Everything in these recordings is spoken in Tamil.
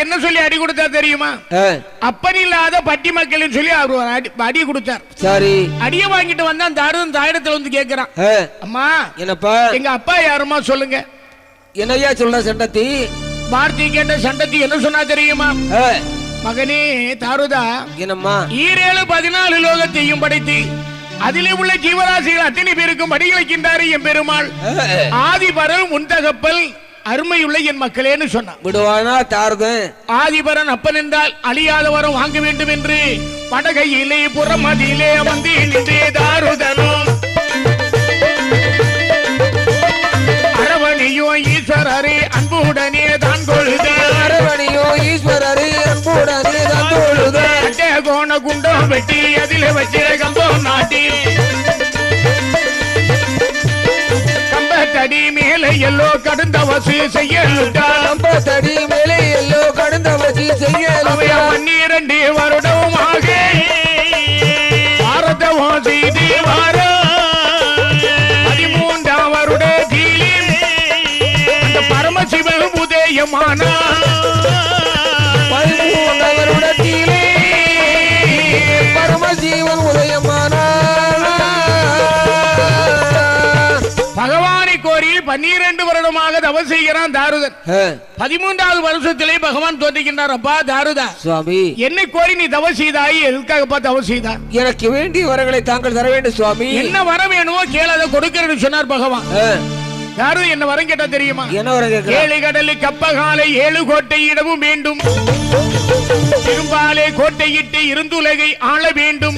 என்ன சொல்லி அடி கொடுத்தா தெரியுமா? அப்பன் இல்லாத பட்டி மக்கள் சொல்லி அவர் அடி கொடுத்தார். சரி, அடிய வாங்கிட்டு வந்தா தாரதன் தாயிடத்துல வந்து கேக்குறான், அம்மா என்னப்பா எங்க அப்பா யாருமா சொல்லுங்க. என்னையா சொல்ற சண்டத்தி? வார்த்தை கேட்ட சண்டத்தி என்ன சொன்னா தெரியுமா? மகனே தாருதா, என்னம்மா, 14 லோகத்தையும் படைத்து அதிலே உள்ள ஜீவராசிகள் அத்தனை பேருக்கும் படிக்கலைக்கின்றாரு என் பெருமாள். ஆதிபரன் முன்தகப்பல் அருமையுள்ள என் மக்களேன்னு சொன்னான். விடுவானா தாருதன்? ஆதிபரன் அப்பன் என்றால் அழியாத வரம் வாங்க வேண்டும் என்று படகையிலே புறமதியிலே வந்து நின்றே தாருதனும் அரவணையோ ஈஸ்வரரே அன்புடனே தான் கொழுத. அரவணையோ ஈஸ்வரரே அன்புடனே தான் கொழுத. கோண குண்டம் வெட்டி அதிலே வச்சிர கம்பம் நாட்டி கம்பத்தடி மேலே எல்லோ கடந்த வசு செய்யலுட்டா. கம்பத்தடி மேலே எல்லோ கடந்த வசு செய்யலுட்டா. 12 வருடமாக பாரதம் செய்து வார 13ஆம் வருடத்தில் அந்த பரமசிவன் உதயமான 13ஆம் வருடத்திலே பரமசிவன் உதயமான. பகவானை கோரி 12 வருடமாக தவம் செய்கிறான் தாருதன். 13வது வருஷத்திலே பகவான் தோன்றுகின்றார். அப்பா தாருதா சுவாமி, என்னை கோரி நீ தவம் செய்தாய், எதுக்காகப்பா தவம் செய்தார்? எனக்கு வேண்டிய வரங்களை தாங்கள் தர வேண்டும் சுவாமி. என்ன வர வேணுமோ கேளத கொடுக்கிறேன்னு சொன்னார் பகவான். யாரு என்ன வரம் கேட்டா தெரியுமா? என்ன வரம் கேட்க? 7 கடலு கப்பகாலை 7 கோட்டை இடமும் வேண்டும், திரும்பாலே கோட்டையிட்டு இருந்துலகை ஆள வேண்டும்.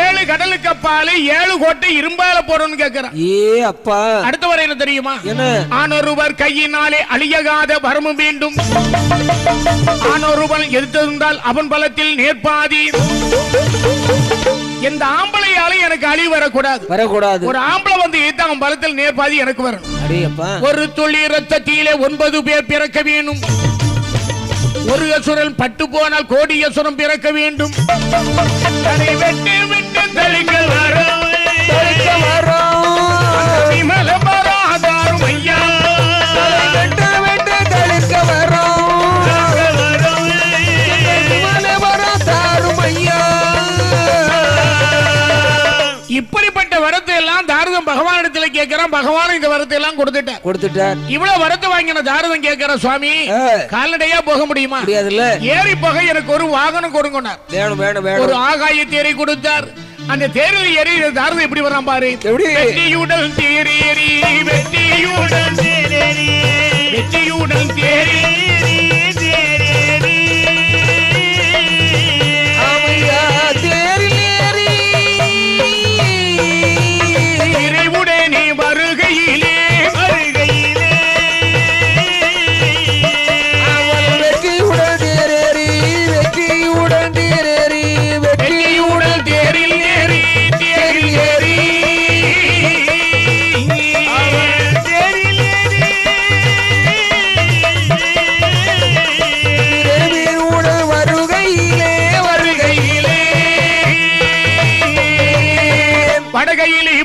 7 கடலுக்கு அப்பாலே 7 கோட்டை இரும்பால போறோம்னு கேக்குறான். ஏ அப்பா, அடுத்த வரை என்ன தெரியுமா? என்ன? ஆனொருவர் கையினாலே அழியகாத வரமும் வேண்டும், ஆனொருவன் எதிர்த்திருந்தால் அவன் பலத்தில் நேர்பாதி. எந்த ஆம்பளையாலும் எனக்கு அழி வரக்கூடாது. ஒரு ஆம்பளை வந்து அவன் பலத்தில் நேர்பாதி எனக்கு வரணும். ஒரு துளி ரத்தத்திலே 9 பேர் பிறக்க வேணும். ஒரு அசுரன் பட்டு போனால் கோடி அசுரம் பிறக்க வேண்டும். அதை வெட்டு விட்டு தெளிக்க வரும் விமல பராதாரும் ஐயா. வெட்டு விட்டு தெளிக்க வரும் விமல பராதாரும் ஐயா. இப்படிப்பட்ட வரத்தை எல்லாம் தாரதம் பகவானிடத்துல கேட்கிறான். பகவான் இந்த வரத்தை எல்லாம் கொடுத்துட்டார். இவ்வளவு வரத்தை வாங்கின தாரதம் கேட்கிற சுவாமி, கால்நடையா போக முடியுமா? ஏறி போக எனக்கு ஒரு வாகனம் கொடுங்க. ஒரு ஆகாய தேரை கொடுத்தார். அந்த தேரில் ஏறி தாரதம் எப்படி வரான் பாரு. வெற்றியுடன் தேரேறி வெற்றியுடன் தேரேறி வெற்றியுடன் தேரேறி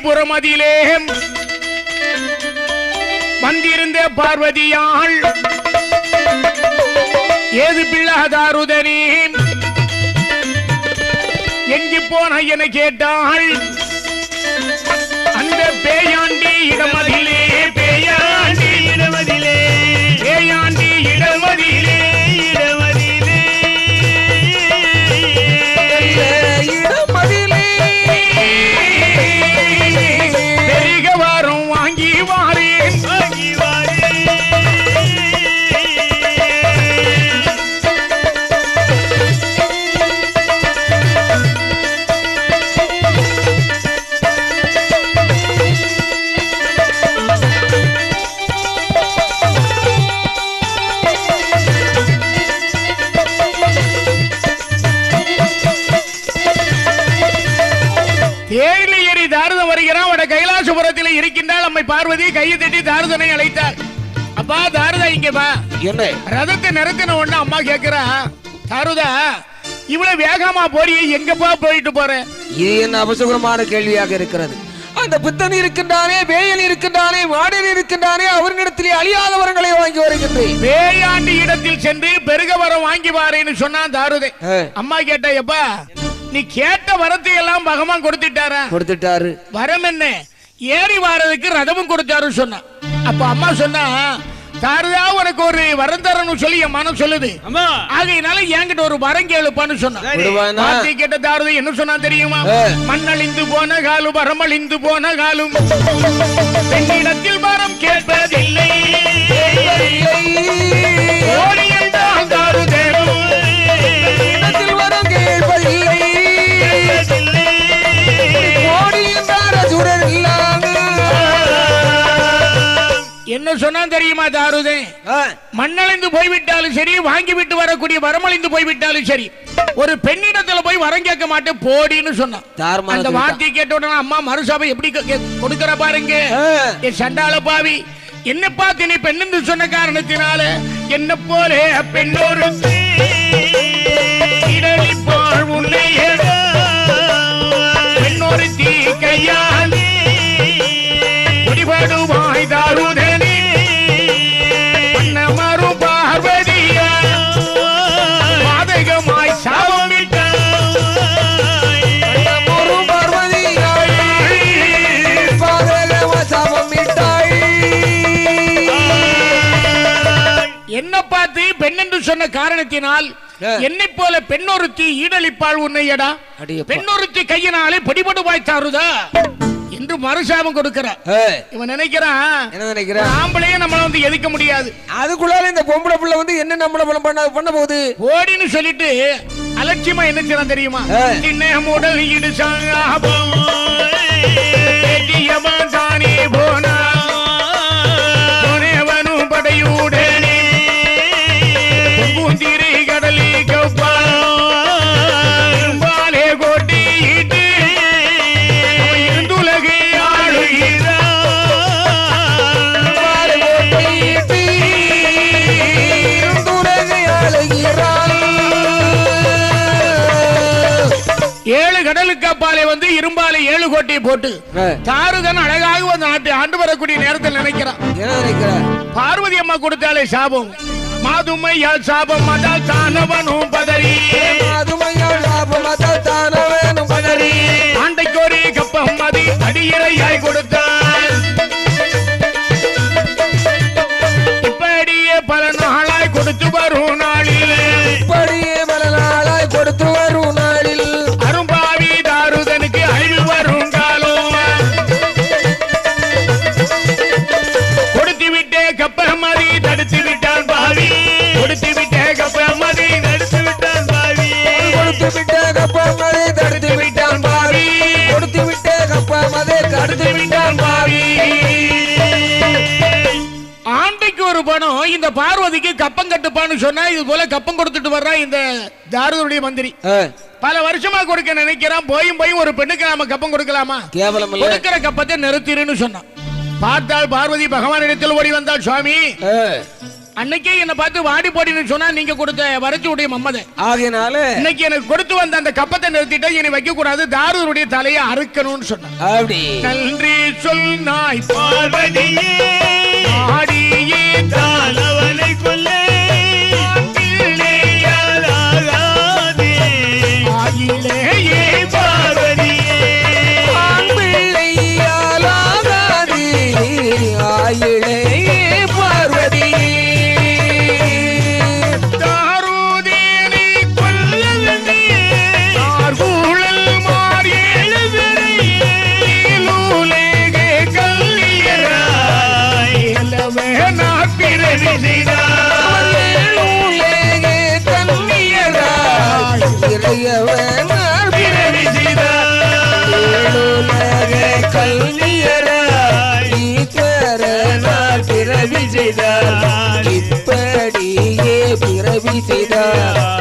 புறமதியிலே வந்திருந்த பார்வதியாள் ஏது பிள்ளாதாருதனே எங்கு போன என கேட்டாள். அந்த பேயாண்டி இடமதிலே பேயாண்டி இடமதிலே பேயாண்டி இடமதிலே இடமதிலே இடமதிலே பெருக வரும் வாங்கி வாரேன் வாங்கி வாரேன். கைலாசபுரத்தில் இருக்கின்றால் அம்மை பார்வதி கையை தட்டி தாரதனை அழைத்தார். அப்பா தாரதா இங்க வா. என்ன ரதத்தை நிறுத்தின உடனே அம்மா கேக்குறா, தாரதா இவ்வளவு வேகமா போறியே, எங்கப்பா போயிட்டு போற? இது என்ன அவசரமான கேள்வியாக இருக்கிறது. அந்த புத்தன் இருக்கின்றானே, பேயன் இருக்கின்றானே, மாடன் இருக்கின்றானே, அவர்களிடத்திலே அழியாத வரங்களை வாங்கி வருகின்றேன். பேயாண்டி இடத்தில் சென்று பெருக வரம் வாங்கி வாரேன்னு சொன்னான் தாருதே. அம்மா கேட்டா, எப்பா நீ கேட்ட வரத்தை எல்லாம் பகவான் கொடுத்துட்டாரு. வரம் என்ன? ஏறி வாரதுக்கு ரதமும் கொடுத்தாரு சொன்னா. அப்ப அம்மா சொன்னா, தாருதா உனக்கு ஒரு வரம் தரணும் சொல்லி என் மனம் சொல்லுது, ஆகையினால என்கிட்ட ஒரு வரம் கேளுப்பான்னு சொன்னா. கேட்ட தாருதை என்ன சொன்னா தெரியுமா? மண்ணழிந்து போன காலும் வரமழிந்து போன காலும் பெண்ணிடத்தில் வரம் கேட்பதில்லை. வரம் கேட்பதில்லை. என்ன சொன்னா தெரியுமா தாருதே? மண்ணழிந்து போய்விட்டாலும் சரி, வாங்கி விட்டு வரக்கூடிய வரமழிந்து போய்விட்டாலும் சரி, ஒரு பெண்ணிடத்துல போய் வரம் கேட்க மாட்டேன் போடின்னு சொன்னான். அந்த வார்த்தை கேட்ட உடனே அம்மா மறுசாபை எப்படி கொடுக்கற பாருங்க. என் சண்டாள பாவி, என்ன பார்த்து நீ பெண்ணு சொன்ன காரணத்தினால என்ன போல பெண்ணோரு பெண்ணொரு தீ கையாலே குடிபடுவாய் தாருதனே பண்ணமரும் பார்வதியா பாதகமாய் சாபமிட்டாய். பண்ணமரும் பார்வதியாய் பாதகமாய் சாபமிட்டாய். என்ன பார்த்து பெண் என்று சொன்ன காரணத்தினால் என்னை போல பெண்ணொருத்தி ஈடலிப்பாள் உன்னையடா, பெண்ணொருத்தி கையினாலே பிடிபடுவாய் தாருதா என்று மறுசாபம் கொடுக்கிறார். இவன் நினைக்கிறான் ஆம்பளையே நம்மள வந்து எதிர்க்க முடியாது, அதுக்குள்ளால இந்த பொம்பளை புள்ள வந்து என்ன நம்மள பண்ண போகுது ஓடின்னு சொல்லிட்டு அலட்சியமா என்ன செய்யலாம் தெரியுமா? உடல் இடு சாபம் தானே போனா போனவனும் படையுடனே பூந்திரி கடலி கப்பாலே கொட்டிட்டு இருந்துலகு ஏழு கடலுக்கு அப்பாலே வந்து இரும்பாலை 7 கோட்டையை போட்டு தாருதன் அழகாக வந்து நாட்டை ஆண்டு வரக்கூடிய நேரத்தில் நினைக்கிறான். பார்வதி அம்மா கொடுத்தாலே சாபம், மாதுமையால் சாபம் மதால் தானவனும் பதறி, ஆண்டைக்கு ஒரு கப்பம் மதி அடியிறையாய் கொடுத்தார். இப்படியே பல நாளாய் கொடுத்து வரும் நாளில் அரும்பாவி தாருதனுக்கு அழிவு வரும் காலம். கொடுத்து விட்டே கப்ப மதி தடுத்து விட்டான் பாவி, கொடுத்து விட்டே கப்ப மதி தடுத்து விட்டான் பாவி, கொடுத்து விட்டே கப்ப மதி தடுத்து விட்டான் பாவி, கொடுத்து விட்டே கப்ப மதி தடுத்து விட்டான் பாவி. ஆண்டைக்கு ஒரு பணம் இந்த பார்வதிக்கு கப்பம் கட்டுப்பான்னு சொன்னா, இது போல கப்பம் கொடுத்துட்டு வர்றா இந்த தாருதனுடைய மந்திரி. பல வருஷமா கொடுக்க நினைக்கிறான். போயும் ஒரு பெண்ணுக்கு நாம கப்பம் கொடுக்கலாமா? கேவலம். கொடுக்கிற கப்பத்தை நிறுத்திருன்னு சொன்னான். பார்த்தால் பார்வதி பகவானிடத்தில் ஓடி வந்தாள். சுவாமி, அன்னைக்கே என்ன பார்த்து வாடி போடின்னு சொன்னா நீங்க கொடுத்த வரைச்சு உடைய மம்மதை, ஆகையினால இன்னைக்கு எனக்கு கொடுத்து வந்த அந்த கப்பத்தை நிறுத்திட்டா இனி வைக்க கூடாது, தாருதனுடைய தலையை அறுக்கணும்னு சொன்னான். அப்படி நன்றி சொல் நாய் பார்வதியே ஆடியே தாளவனை கொல்ல ஆயிலேயே பார்வதியே ஆண்பிள்ளையாலாகாதே ஆயிலேயே பார்வதியே தாருதேனை கொல்லவனே தார்கூழல் மாறி எழுவரையே லூலேகே கல்லியராய் எல்லவே நாற்பிறவி செய்தார் லூலேகே கல்லியராய் இறையவனார் பிறவி செய்தார் லூலேகே கல்லியராய் ஈஸ்வரனார் பிறவி செய்தார் இப்படியே பிறவி செய்தார்.